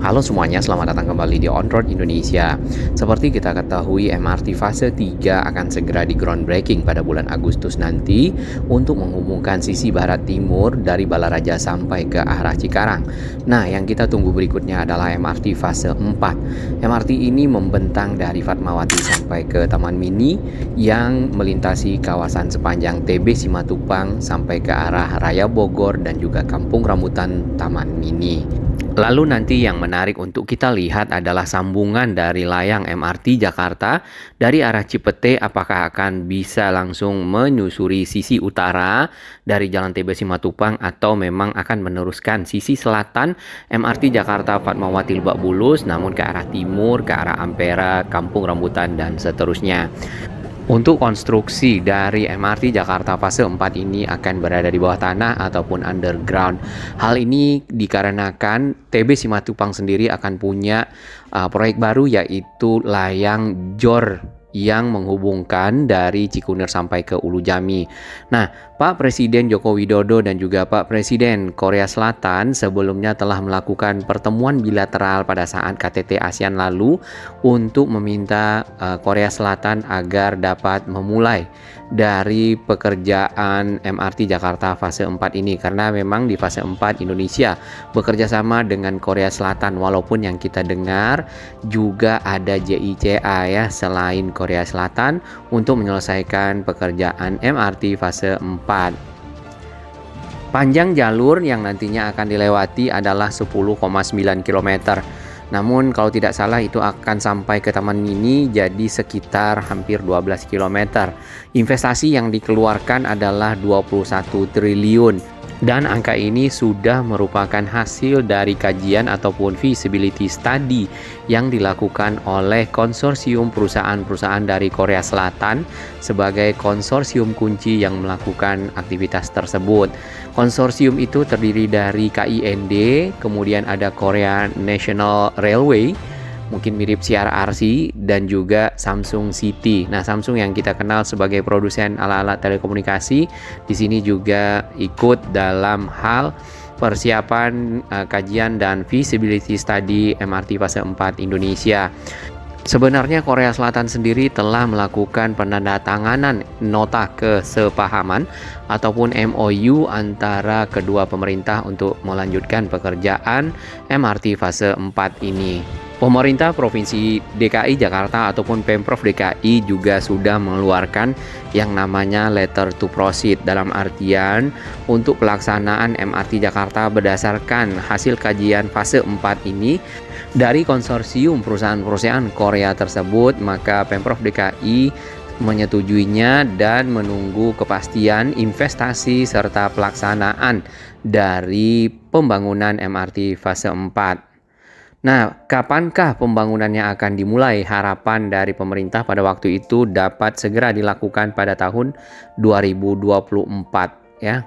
Halo semuanya, selamat datang kembali di On Road Indonesia. Seperti kita ketahui, MRT fase 3 akan segera di groundbreaking pada bulan Agustus nanti untuk menghubungkan sisi barat timur dari Balaraja sampai ke arah Cikarang. Nah, yang kita tunggu berikutnya adalah MRT fase 4. MRT ini membentang dari Fatmawati sampai ke Taman Mini yang melintasi kawasan sepanjang TB Simatupang sampai ke arah Raya Bogor dan juga Kampung Rambutan Taman Mini. Lalu nanti yang menarik untuk kita lihat adalah sambungan dari layang MRT Jakarta dari arah Cipete, apakah akan bisa langsung menyusuri sisi utara dari Jalan TB Simatupang atau memang akan meneruskan sisi selatan MRT Jakarta Fatmawati Lebak Bulus namun ke arah timur, ke arah Ampera, Kampung Rambutan dan seterusnya. Untuk konstruksi dari MRT Jakarta fase 4 ini akan berada di bawah tanah ataupun underground. Hal ini dikarenakan TB Simatupang sendiri akan punya proyek baru, yaitu layang JOR yang menghubungkan dari Cikunir sampai ke Ulu Jami. Nah, Pak Presiden Joko Widodo dan juga Pak Presiden Korea Selatan sebelumnya telah melakukan pertemuan bilateral pada saat KTT ASEAN lalu untuk meminta Korea Selatan agar dapat memulai dari pekerjaan MRT Jakarta fase 4 ini, karena memang di fase 4 Indonesia bekerja sama dengan Korea Selatan, walaupun yang kita dengar juga ada JICA ya selain Korea Selatan untuk menyelesaikan pekerjaan MRT fase 4. Panjang jalur yang nantinya akan dilewati adalah 10,9 km. Namun kalau tidak salah itu akan sampai ke Taman Mini, jadi sekitar hampir 12 km. Investasi yang dikeluarkan adalah 21 triliun. Dan angka ini sudah merupakan hasil dari kajian ataupun feasibility study yang dilakukan oleh konsorsium perusahaan-perusahaan dari Korea Selatan sebagai konsorsium kunci yang melakukan aktivitas tersebut. Konsorsium itu terdiri dari KIND, kemudian ada Korea National Railway, mungkin mirip CRRC, dan juga Samsung City. Nah, Samsung yang kita kenal sebagai produsen alat-alat telekomunikasi di sini juga ikut dalam hal persiapan kajian dan feasibility study MRT fase 4 Indonesia. Sebenarnya Korea Selatan sendiri telah melakukan penandatanganan nota kesepahaman ataupun MOU antara kedua pemerintah untuk melanjutkan pekerjaan MRT fase 4 ini. Pemerintah Provinsi DKI Jakarta ataupun Pemprov DKI juga sudah mengeluarkan yang namanya letter to proceed, dalam artian untuk pelaksanaan MRT Jakarta berdasarkan hasil kajian fase 4 ini dari konsorsium perusahaan-perusahaan Korea tersebut, maka Pemprov DKI menyetujuinya dan menunggu kepastian investasi serta pelaksanaan dari pembangunan MRT fase 4. Nah, kapankah pembangunannya akan dimulai? Harapan dari pemerintah pada waktu itu dapat segera dilakukan pada tahun 2024 ya.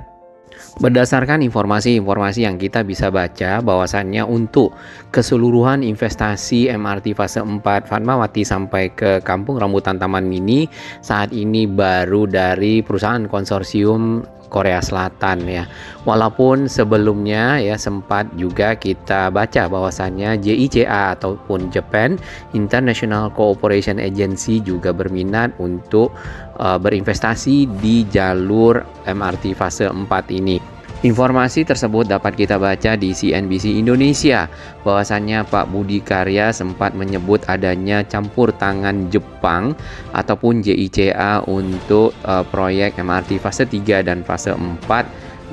Berdasarkan informasi-informasi yang kita bisa baca, bahwasannya untuk keseluruhan investasi MRT fase 4 Fatmawati sampai ke Kampung Rambutan Taman Mini saat ini baru dari perusahaan konsorsium Korea Selatan ya. Walaupun sebelumnya ya sempat juga kita baca bahwasannya JICA ataupun Japan International Cooperation Agency juga berminat untuk berinvestasi di jalur MRT fase 4 ini. Informasi tersebut dapat kita baca di CNBC Indonesia, bahwasannya Pak Budi Karya sempat menyebut adanya campur tangan Jepang ataupun JICA untuk proyek MRT fase 3 dan fase 4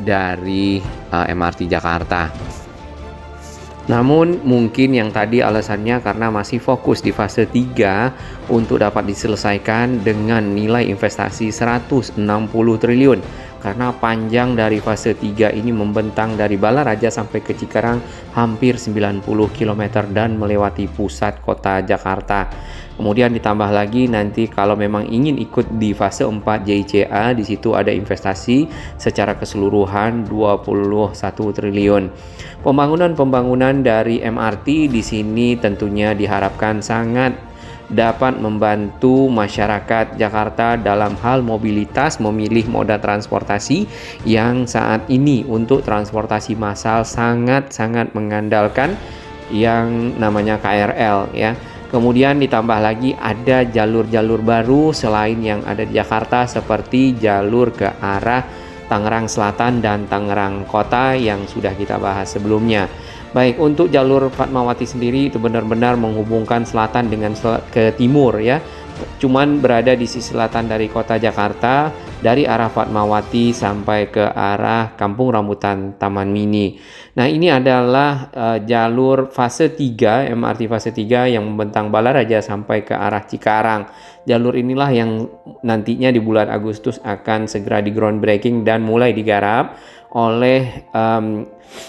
dari MRT Jakarta. Namun mungkin yang tadi alasannya karena masih fokus di fase 3 untuk dapat diselesaikan dengan nilai investasi 160 triliun. Karena panjang dari fase 3 ini membentang dari Balaraja sampai ke Cikarang hampir 90 km dan melewati pusat kota Jakarta. Kemudian ditambah lagi nanti kalau memang ingin ikut di fase 4 JICA, di situ ada investasi secara keseluruhan 21 triliun. Pembangunan dari MRT di sini tentunya diharapkan sangat dapat membantu masyarakat Jakarta dalam hal mobilitas, memilih moda transportasi yang saat ini untuk transportasi massal sangat-sangat mengandalkan yang namanya KRL ya. Kemudian ditambah lagi ada jalur-jalur baru selain yang ada di Jakarta seperti jalur ke arah Tangerang Selatan dan Tangerang Kota yang sudah kita bahas sebelumnya. Baik, untuk jalur Fatmawati sendiri itu benar-benar menghubungkan selatan dengan ke timur ya. Cuman berada di sisi selatan dari kota Jakarta, dari arah Fatmawati sampai ke arah Kampung Rambutan Taman Mini. Nah, ini adalah jalur fase 3, MRT fase 3 yang membentang Balaraja sampai ke arah Cikarang. Jalur inilah yang nantinya di bulan Agustus akan segera di groundbreaking dan mulai digarap oleh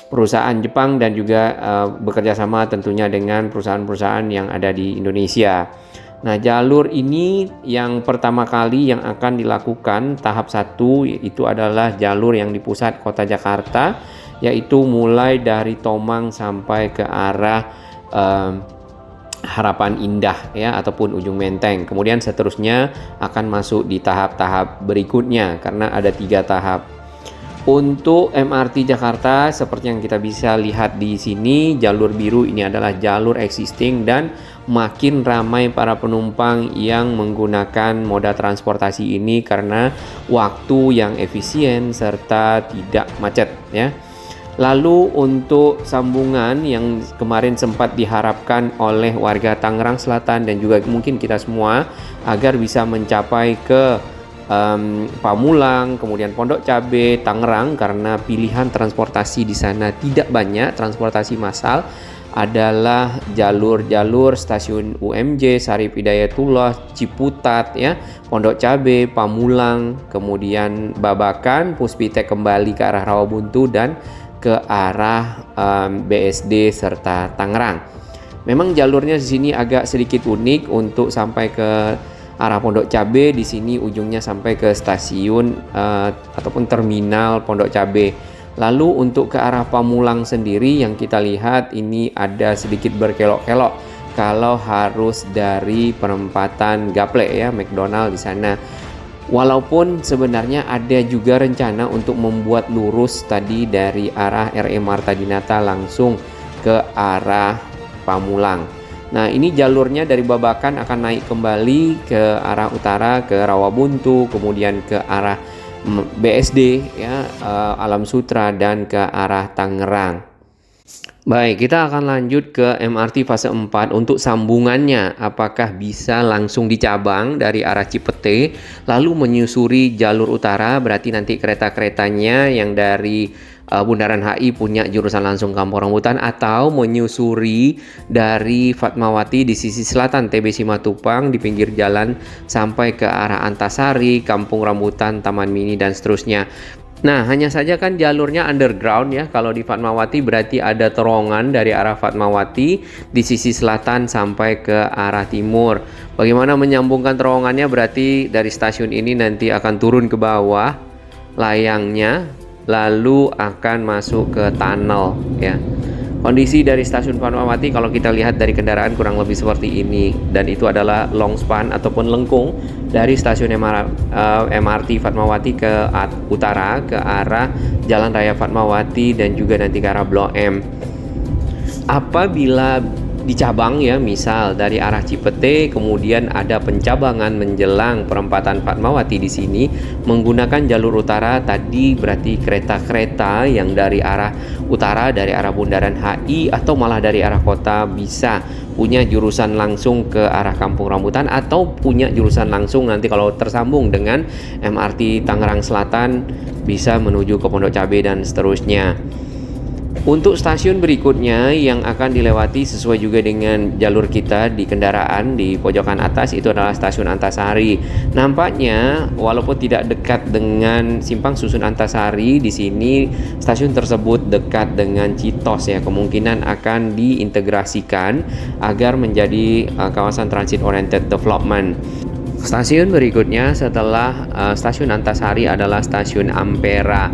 perusahaan Jepang dan juga bekerja sama tentunya dengan perusahaan-perusahaan yang ada di Indonesia. Nah, jalur ini yang pertama kali yang akan dilakukan tahap 1 itu adalah jalur yang di pusat kota Jakarta, yaitu mulai dari Tomang sampai ke arah Harapan Indah ya ataupun Ujung Menteng. Kemudian seterusnya akan masuk di tahap-tahap berikutnya karena ada 3 tahap. Untuk MRT Jakarta seperti yang kita bisa lihat di sini, jalur biru ini adalah jalur existing dan makin ramai para penumpang yang menggunakan moda transportasi ini karena waktu yang efisien serta tidak macet ya. Lalu untuk sambungan yang kemarin sempat diharapkan oleh warga Tangerang Selatan dan juga mungkin kita semua agar bisa mencapai ke Pamulang, kemudian Pondok Cabe, Tangerang karena pilihan transportasi di sana tidak banyak, transportasi massal adalah jalur-jalur stasiun UMJ, Sarip Hidayatullah, Ciputat ya, Pondok Cabe, Pamulang, kemudian Babakan, Puspitek kembali ke arah Rawabuntu dan ke arah BSD serta Tangerang. Memang jalurnya di sini agak sedikit unik untuk sampai ke arah Pondok Cabe. Di sini ujungnya sampai ke stasiun ataupun terminal Pondok Cabe. Lalu untuk ke arah Pamulang sendiri yang kita lihat ini ada sedikit berkelok-kelok kalau harus dari perempatan Gaplek ya, McDonald di sana. Walaupun sebenarnya ada juga rencana untuk membuat lurus tadi dari arah RE Marta Dinata langsung ke arah Pamulang. Nah, ini jalurnya dari Babakan akan naik kembali ke arah utara ke Rawabuntu, kemudian ke arah BSD ya, Alam Sutra dan ke arah Tangerang. Baik, kita akan lanjut ke MRT fase 4 untuk sambungannya. Apakah bisa langsung dicabang dari arah Cipete lalu menyusuri jalur utara, berarti nanti kereta-keretanya yang dari Bundaran HI punya jurusan langsung Kampung Rambutan, atau menyusuri dari Fatmawati di sisi selatan TB Simatupang di pinggir jalan sampai ke arah Antasari, Kampung Rambutan, Taman Mini dan seterusnya. Nah, hanya saja kan jalurnya underground ya. Kalau di Fatmawati berarti ada terowongan dari arah Fatmawati di sisi selatan sampai ke arah timur. Bagaimana menyambungkan terowongannya? Berarti dari stasiun ini nanti akan turun ke bawah layangnya, lalu akan masuk ke tunnel ya. Kondisi dari stasiun Fatmawati kalau kita lihat dari kendaraan kurang lebih seperti ini, dan itu adalah long span ataupun lengkung dari stasiun MRT Fatmawati ke utara ke arah Jalan Raya Fatmawati dan juga nanti ke arah Blok M. Apabila dicabang ya, misal dari arah Cipete kemudian ada pencabangan menjelang perempatan Fatmawati di sini menggunakan jalur utara tadi, berarti kereta-kereta yang dari arah utara, dari arah Bundaran HI atau malah dari arah kota bisa punya jurusan langsung ke arah Kampung Rambutan atau punya jurusan langsung nanti kalau tersambung dengan MRT Tangerang Selatan bisa menuju ke Pondok Cabe dan seterusnya. Untuk stasiun berikutnya yang akan dilewati sesuai juga dengan jalur kita di kendaraan di pojokan atas itu adalah stasiun Antasari. Nampaknya walaupun tidak dekat dengan Simpang Susun Antasari, di sini stasiun tersebut dekat dengan Citos ya, kemungkinan akan diintegrasikan agar menjadi kawasan transit oriented development. Stasiun berikutnya setelah stasiun Antasari adalah stasiun Ampera.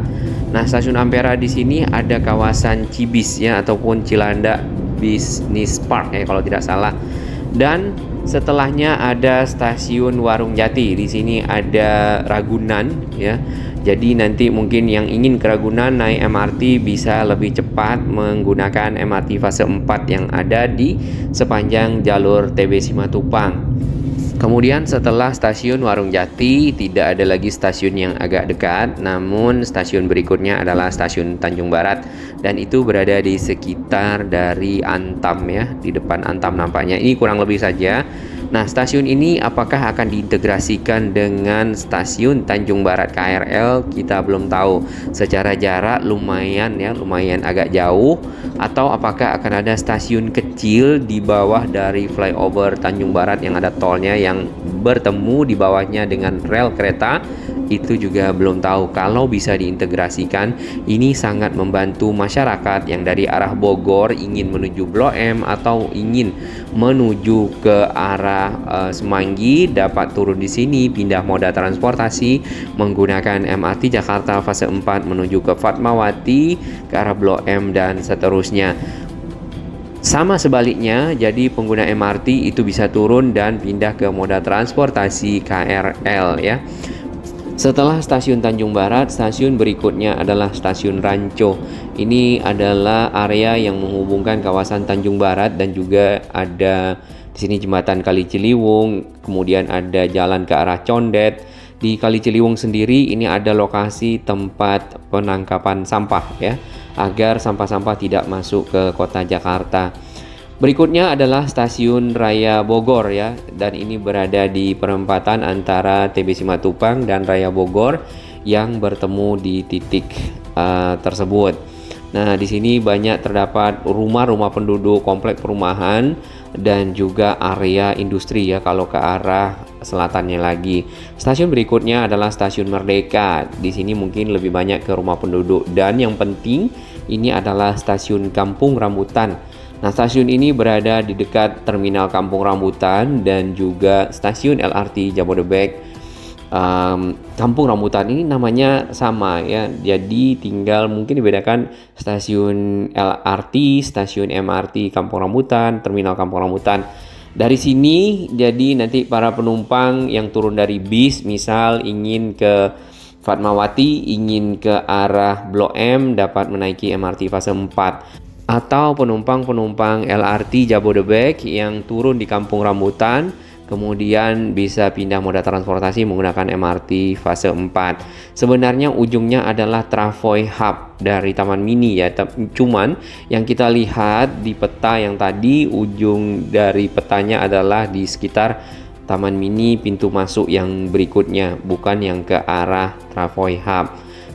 Nah, stasiun Ampera di sini ada kawasan Cibis ya ataupun Cilandak Business Park ya kalau tidak salah. Dan setelahnya ada stasiun Warung Jati. Di sini ada Ragunan ya. Jadi nanti mungkin yang ingin ke Ragunan naik MRT bisa lebih cepat menggunakan MRT fase 4 yang ada di sepanjang jalur TB Simatupang. Kemudian setelah stasiun Warung Jati tidak ada lagi stasiun yang agak dekat, namun stasiun berikutnya adalah stasiun Tanjung Barat, dan itu berada di sekitar dari Antam ya, di depan Antam nampaknya. Ini kurang lebih saja. Nah, stasiun ini apakah akan diintegrasikan dengan stasiun Tanjung Barat KRL? Kita belum tahu. Secara jarak lumayan agak jauh, atau apakah akan ada stasiun kecil di bawah dari flyover Tanjung Barat yang ada tolnya yang bertemu di bawahnya dengan rel kereta, itu juga belum tahu. Kalau bisa diintegrasikan, ini sangat membantu masyarakat yang dari arah Bogor ingin menuju Blok M atau ingin menuju ke arah Semanggi, dapat turun di sini, pindah moda transportasi menggunakan MRT Jakarta fase 4 menuju ke Fatmawati, ke arah Blok M dan seterusnya. Sama sebaliknya, jadi pengguna MRT itu bisa turun dan pindah ke moda transportasi KRL ya. Setelah stasiun Tanjung Barat, stasiun berikutnya adalah stasiun Ranco. Ini adalah area yang menghubungkan kawasan Tanjung Barat dan juga ada di sini jembatan Kali Ciliwung, kemudian ada jalan ke arah Condet. Di Kali Ciliwung sendiri ini ada lokasi tempat penangkapan sampah ya, agar sampah-sampah tidak masuk ke kota Jakarta. Berikutnya adalah stasiun Raya Bogor ya, dan ini berada di perempatan antara TB Simatupang dan Raya Bogor yang bertemu di titik tersebut. Nah, di sini banyak terdapat rumah-rumah penduduk, komplek perumahan dan juga area industri ya kalau ke arah selatannya lagi. Stasiun berikutnya adalah Stasiun Merdeka. Di sini mungkin lebih banyak ke rumah penduduk, dan yang penting ini adalah Stasiun Kampung Rambutan. Nah, stasiun ini berada di dekat Terminal Kampung Rambutan dan juga stasiun LRT Jabodebek. Kampung Rambutan ini namanya sama ya, jadi tinggal mungkin dibedakan stasiun LRT, stasiun MRT Kampung Rambutan, Terminal Kampung Rambutan. Dari sini jadi nanti para penumpang yang turun dari bis, misal ingin ke Fatmawati, ingin ke arah Blok M, dapat menaiki MRT fase 4. Atau penumpang-penumpang LRT Jabodebek yang turun di Kampung Rambutan kemudian bisa pindah moda transportasi menggunakan MRT fase 4. Sebenarnya ujungnya adalah Travoy Hub dari Taman Mini ya, cuman yang kita lihat di peta yang tadi, ujung dari petanya adalah di sekitar Taman Mini pintu masuk yang berikutnya, bukan yang ke arah Travoy Hub.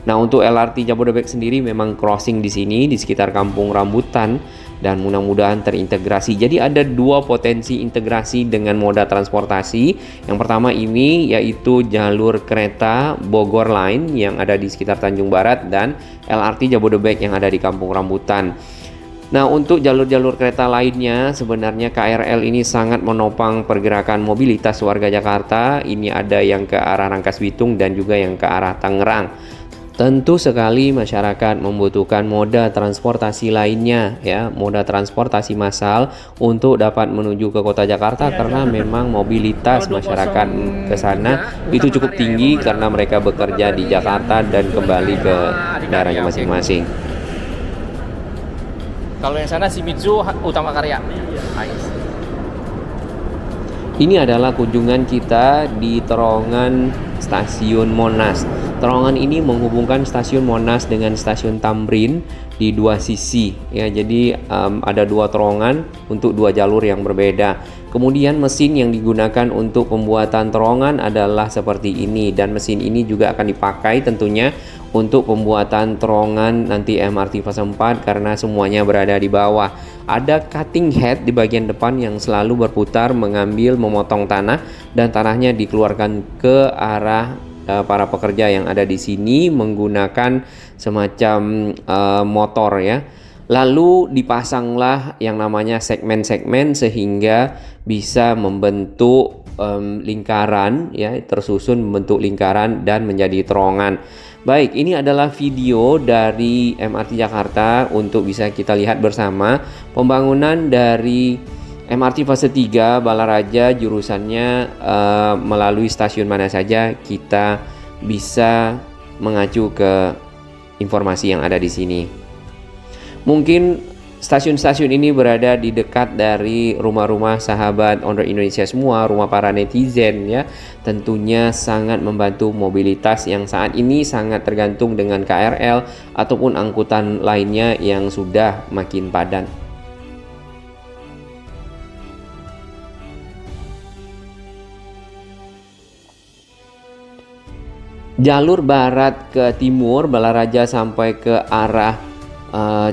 Nah, untuk LRT Jabodebek sendiri memang crossing di sini di sekitar Kampung Rambutan dan mudah-mudahan terintegrasi. Jadi ada dua potensi integrasi dengan moda transportasi. Yang pertama ini yaitu jalur kereta Bogor Line yang ada di sekitar Tanjung Barat dan LRT Jabodebek yang ada di Kampung Rambutan. Nah, untuk jalur-jalur kereta lainnya sebenarnya KRL ini sangat menopang pergerakan mobilitas warga Jakarta. Ini ada yang ke arah Rangkas Bitung dan juga yang ke arah Tangerang. Tentu sekali masyarakat membutuhkan moda transportasi lainnya ya, moda transportasi massal untuk dapat menuju ke kota Jakarta karena memang mobilitas masyarakat ke sana itu cukup tinggi karena mereka bekerja di Jakarta dan kembali ke daerahnya masing-masing. Kalau yang sana Shimizu Utama Karya. Ini adalah kunjungan kita di terowongan stasiun Monas. Terowongan ini menghubungkan stasiun Monas dengan stasiun Tamrin di dua sisi ya. Jadi ada dua terowongan untuk dua jalur yang berbeda. Kemudian mesin yang digunakan untuk pembuatan terowongan adalah seperti ini, dan mesin ini juga akan dipakai tentunya untuk pembuatan terowongan nanti MRT fase 4 karena semuanya berada di bawah. Ada cutting head di bagian depan yang selalu berputar mengambil memotong tanah, dan tanahnya dikeluarkan ke arah para pekerja yang ada di sini menggunakan semacam motor ya. Lalu dipasanglah yang namanya segmen-segmen sehingga bisa membentuk lingkaran ya, tersusun membentuk lingkaran dan menjadi terowongan. Baik, ini adalah video dari MRT Jakarta untuk bisa kita lihat bersama pembangunan dari MRT fase 3 Balaraja jurusannya melalui stasiun mana saja, kita bisa mengacu ke informasi yang ada di sini. Mungkin stasiun-stasiun ini berada di dekat dari rumah-rumah sahabat owner Indonesia semua, rumah para netizen ya. Tentunya sangat membantu mobilitas yang saat ini sangat tergantung dengan KRL ataupun angkutan lainnya yang sudah makin padat. Jalur barat ke timur Balaraja sampai ke arah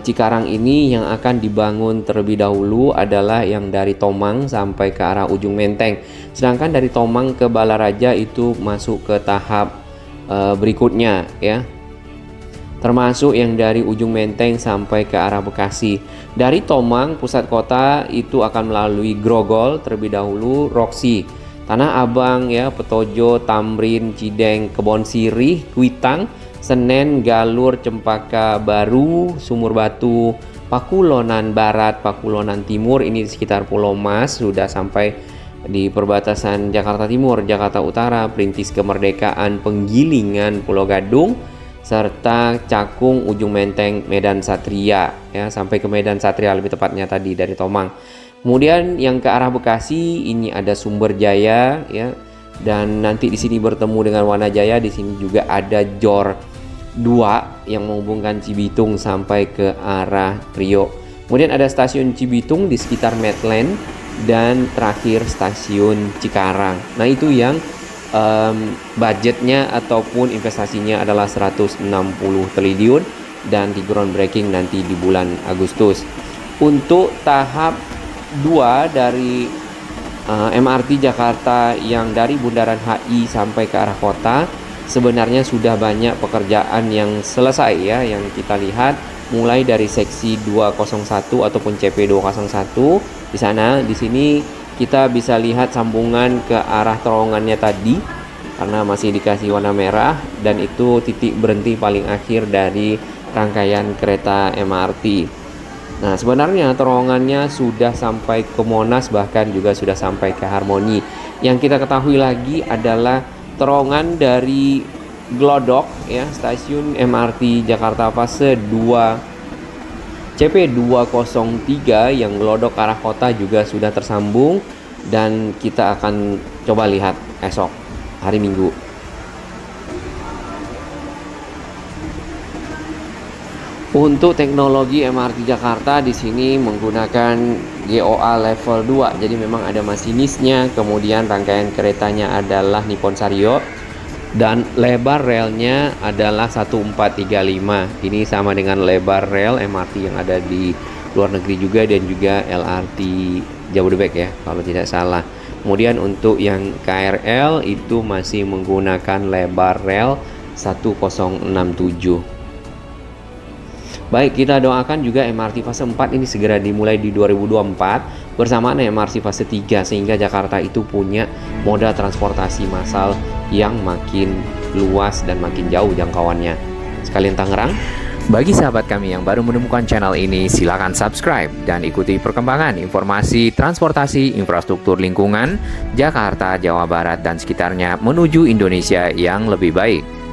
Cikarang ini yang akan dibangun terlebih dahulu adalah yang dari Tomang sampai ke arah ujung Menteng. Sedangkan dari Tomang ke Balaraja itu masuk ke tahap berikutnya ya. Termasuk yang dari ujung Menteng sampai ke arah Bekasi. Dari Tomang pusat kota itu akan melalui Grogol terlebih dahulu, Roksi, Tanah Abang ya, Petojo, Tamrin, Cideng, Kebon Sirih, Kuitang, Senen, Galur, Cempaka Baru, Sumur Batu, Pakulonan Barat, Pakulonan Timur, ini di sekitar Pulau Mas, sudah sampai di perbatasan Jakarta Timur, Jakarta Utara, Perintis Kemerdekaan, Penggilingan, Pulau Gadung, serta Cakung, ujung Menteng, Medan Satria ya, sampai ke Medan Satria lebih tepatnya tadi dari Tomang. Kemudian yang ke arah Bekasi ini ada Sumber Jaya ya, dan nanti di sini bertemu dengan Wanajaya. Di sini juga ada Jor 2 yang menghubungkan Cibitung sampai ke arah Priok. Kemudian ada stasiun Cibitung di sekitar Medland dan terakhir stasiun Cikarang. Nah itu yang budgetnya ataupun investasinya adalah 160 triliun dan di groundbreaking nanti di bulan Agustus. Untuk tahap 2 dari MRT Jakarta yang dari Bundaran HI sampai ke arah kota, sebenarnya sudah banyak pekerjaan yang selesai ya, yang kita lihat mulai dari seksi 201 ataupun CP 201 di sana. Di sini kita bisa lihat sambungan ke arah terowongannya tadi karena masih dikasih warna merah, dan itu titik berhenti paling akhir dari rangkaian kereta MRT. Nah sebenarnya terowongannya sudah sampai ke Monas, bahkan juga sudah sampai ke Harmoni. Yang kita ketahui lagi adalah terowongan dari Glodok ya, stasiun MRT Jakarta fase 2 CP 203 yang Glodok arah kota juga sudah tersambung, dan kita akan coba lihat esok hari Minggu. Untuk teknologi MRT Jakarta di sini menggunakan GOA level 2. Jadi memang ada masinisnya, kemudian rangkaian keretanya adalah Nippon Sanyo dan lebar relnya adalah 1435. Ini sama dengan lebar rel MRT yang ada di luar negeri juga, dan juga LRT Jabodebek ya kalau tidak salah. Kemudian untuk yang KRL itu masih menggunakan lebar rel 1067. Baik, kita doakan juga MRT fase 4 ini segera dimulai di 2024 bersamaan MRT fase 3, sehingga Jakarta itu punya moda transportasi massal yang makin luas dan makin jauh jangkauannya. Sekalian Tangerang. Bagi sahabat kami yang baru menemukan channel ini, silakan subscribe dan ikuti perkembangan informasi transportasi infrastruktur lingkungan Jakarta, Jawa Barat, dan sekitarnya menuju Indonesia yang lebih baik.